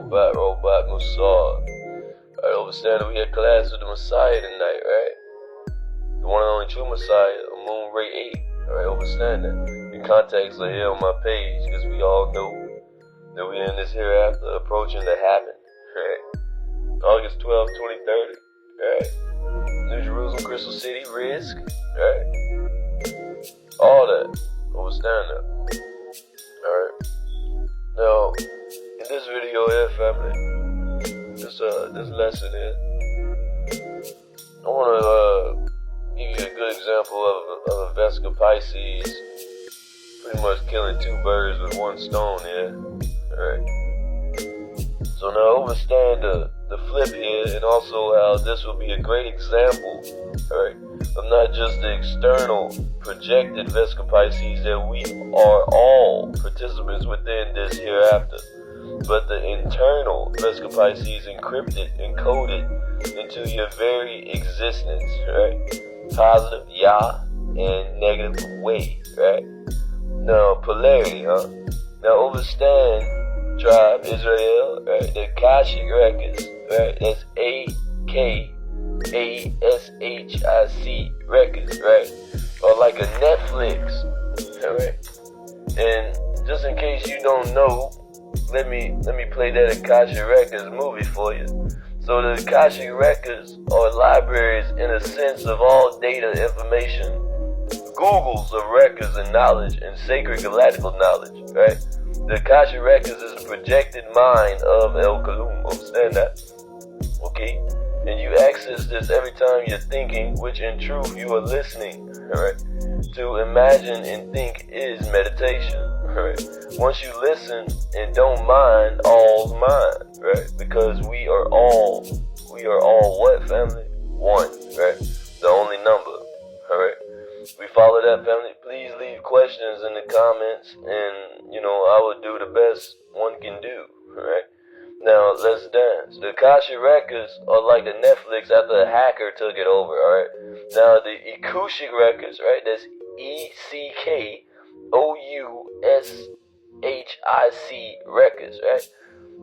Robot, Musar. Alright, Overstand, we had class with the Messiah tonight, right? The one and only True Messiah, Amunrayay. Alright, Overstand that. The contacts are here on my page, because we all know that we in this hereafter approaching to happen, right? August 12, 2030, right? New Jerusalem, Crystal City, Risk, right? All that. Overstand that. Alright. Now, in this video here, family, this lesson here, I want to give you a good example of a VESICA PISCES pretty much killing two birds with one stone here. Alright. So now understand the flip here, and also how this will be a great example, alright, of not just the external projected VESICA PISCES that we are all participants within this hereafter, but the internal VESICA PISCES encrypted, encoded into your very existence, right? Positive ya and negative way, right? Now polarity, huh? Now Overstand tribe, Israel, right? The Akashic records, right? That's AKASHIC records, right? Or like a Netflix, alright? And just in case you don't know, let me play that Akashic Records movie for you. So the Akashic Records are libraries in a sense of all data, information, Googles of records and knowledge and sacred galactical knowledge, right? The Akashic Records is a projected mind of El Kalum, understand that? Okay? And you access this every time you're thinking, which in truth you are listening, alright? To imagine and think is meditation, right? Once you listen and don't mind, all's mind, right? Because we are all what, family? One, right? The only number, alright? We follow that, family. Please leave questions in the comments, and, I will do the best one can do, alright? Now, let's dance. The Akashic Records are like the Netflix after a hacker took it over, alright? Now, the Akashic Records, right? That's ECKOUSHIC records, right?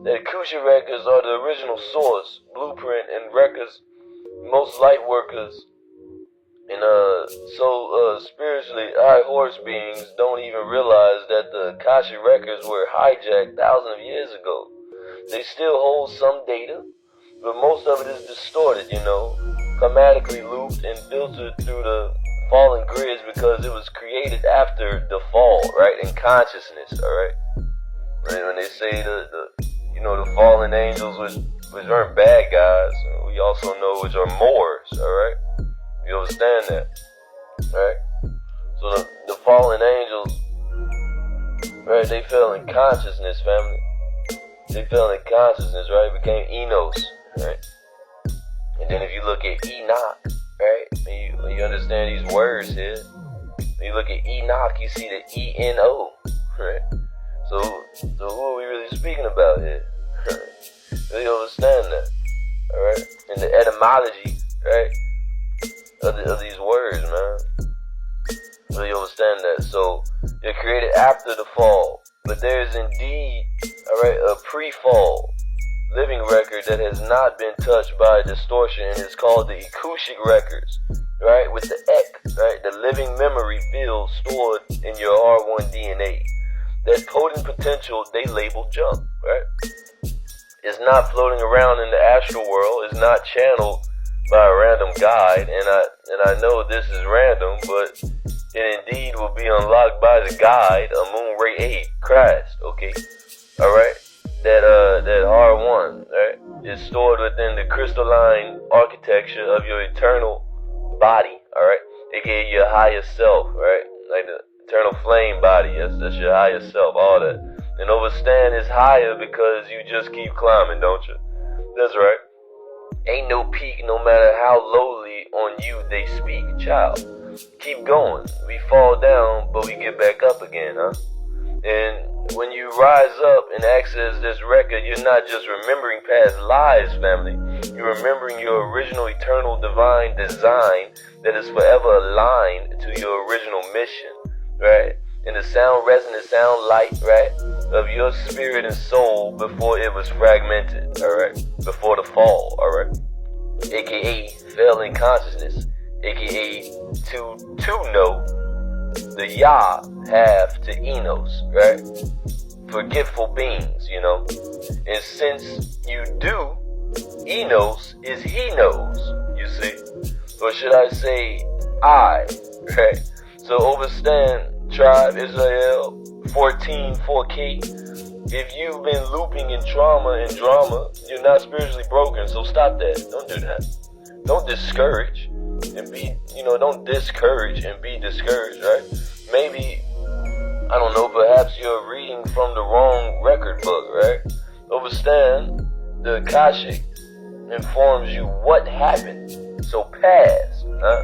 The Akashic Records are the original source, blueprint, and records most light workers and spiritually high horse beings don't even realize that the Akashic Records were hijacked thousands of years ago. They still hold some data, but most of it is distorted, chromatically looped and filtered through the fallen grids because it was created after the fall, right? In consciousness, alright? When they say the fallen angels which aren't bad guys, we also know which are Moors, alright? You understand that, right? So the fallen angels, right, they fell in consciousness, family. They fell in consciousness, right? It became Enos, right? And then if you look at Enoch, right? When you understand these words here, when you look at Enoch, you see the E-N-O, right? So who are we really speaking about here? Really understand that, alright? And the etymology, right, of these words, man. Really understand that. So they're created after the fall, but there is indeed, alright, a pre-fall living record that has not been touched by distortion, and it's called the Akashic Records, right? With the Ek, right? The living memory field stored in your R1 DNA. That potent potential they label junk, right? It's not floating around in the astral world. It's not channeled by a random guide, and I know this is random, but it indeed will be unlocked by the guide, Amunrayay, KRAST, okay? Alright? That R1, right, is stored within the crystalline architecture of your eternal body, alright? AKA your higher self, right? Like the eternal flame body, that's your higher self, all that. And Overstand is higher because you just keep climbing, don't you? That's right. Ain't no peak no matter how lowly on you they speak, child. Keep going. We fall down, but we get back up again, huh? And when you rise up and access this record, you're not just remembering past lives, family. You're remembering your original eternal divine design that is forever aligned to your original mission, right? in the sound resonant, sound light, right, of your spirit and soul before it was fragmented, alright, before the fall, alright, aka failing consciousness, aka to know the Yah have to Enos, right, forgetful beings, you know, and since you do, Enos is he knows, you see, or should I say I, right? So Overstand, Tribe, Israel, 14, 4K. If you've been looping in trauma and drama, you're not spiritually broken, so stop that. Don't do that. Don't discourage and be, you know, don't discourage and be discouraged, right? Maybe, I don't know, perhaps you're reading from the wrong record book, right? Overstand, the Akashic informs you what happened, so past, huh?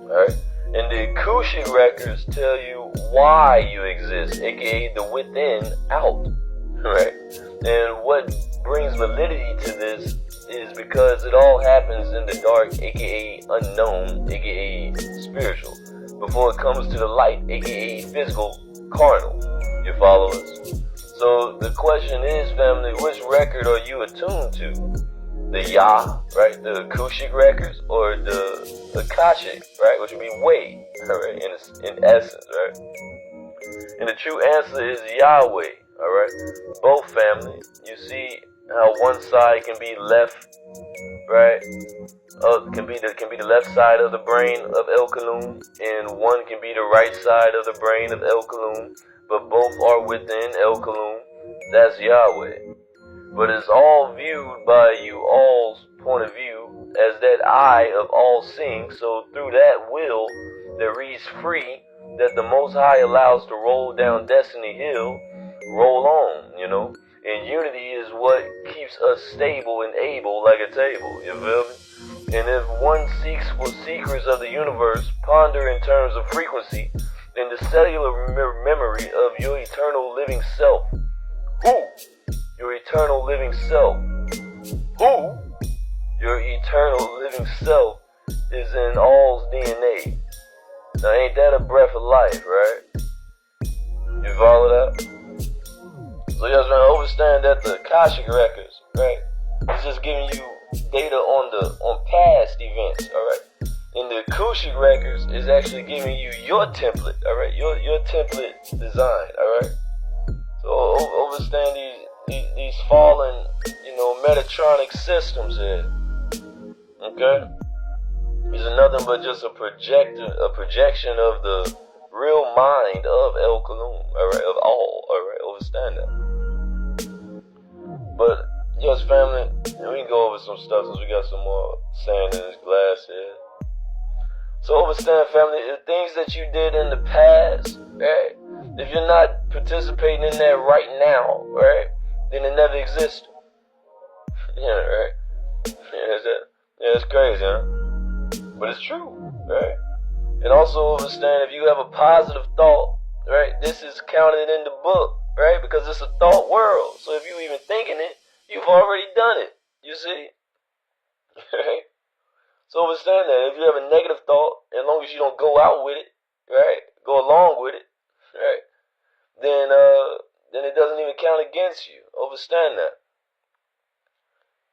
Alright? And the Akashic records tell you why you exist, aka the within out, right? And what brings validity to this is because it all happens in the dark, aka unknown, aka spiritual, before it comes to the light, aka physical, carnal. You follow us? So the question is, family, which record are you attuned to? The Yah, right? The Akashic records, or the Akashic, right? Which would be way, right? In essence, right? And the true answer is Yahweh, alright? Both, family. You see how one side can be left, right? Can be the left side of the brain of El Kalum, and one can be the right side of the brain of El Kalum, but both are within El Kalum. That's Yahweh. But it's all viewed by you all's point of view as that eye of all seeing. So through that will that reads free, that the Most High allows to roll down Destiny Hill, roll on, you know. And unity is what keeps us stable and able like a table, you feel me? And if one seeks for secrets of the universe, ponder in terms of frequency, in the cellular memory of your eternal living self. Who? Your eternal living self. Who? Your eternal living self is in all's DNA. Now ain't that a breath of life, right? You follow that? So you guys want to understand that the Akashic records, right, is just giving you data on past events, alright? And the Akashic records is actually giving you your template, alright? Your template design, alright? So understand these fallen, you know, Metatronic systems here. Okay? These are nothing but just a projection of the real mind of El Kalum, alright, of all, alright, understand that. But yes, family, and we can go over some stuff since we got some more sand in this glass here. So understand, family, the things that you did in the past, right? If you're not participating in that right now, right, then it never existed. Yeah, right? Yeah, it's crazy, huh? But it's true, right? And also understand, if you have a positive thought, right, this is counted in the book, right? Because it's a thought world. So if you even thinking it, you've already done it. You see? Right? So understand that if you have a negative thought, as long as you don't go out with it, right, go along with it, right, then it doesn't even count against you. Understand that.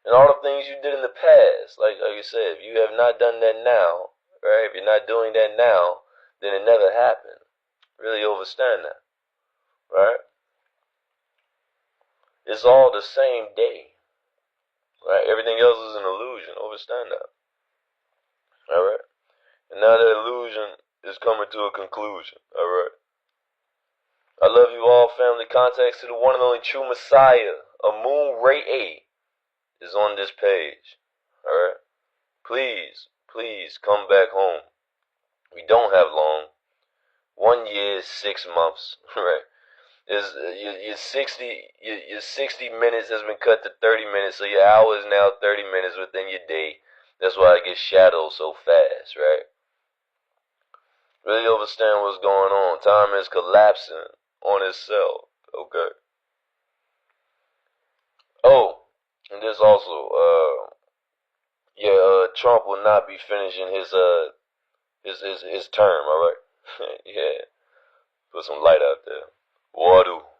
And all the things you did in the past, like you said, if you have not done that now, right, if you're not doing that now, then it never happened. Really understand that, right? It's all the same day, right? Everything else is an illusion. Understand that. Alright? And now that illusion is coming to a conclusion. Alright? I love you all, family. Contacts to the one and only True Messiah Amunrayay is on this page. Alright? Please, please come back home. We don't have long. 1 year is 6 months. Right? Your 60 minutes has been cut to 30 minutes, so your hour is now 30 minutes within your day. That's why it gets shadowed so fast, right? Really understand what's going on. Time is collapsing on itself, okay? Oh, and this also, Trump will not be finishing his term, alright? Yeah. Put some light out there. Wadu.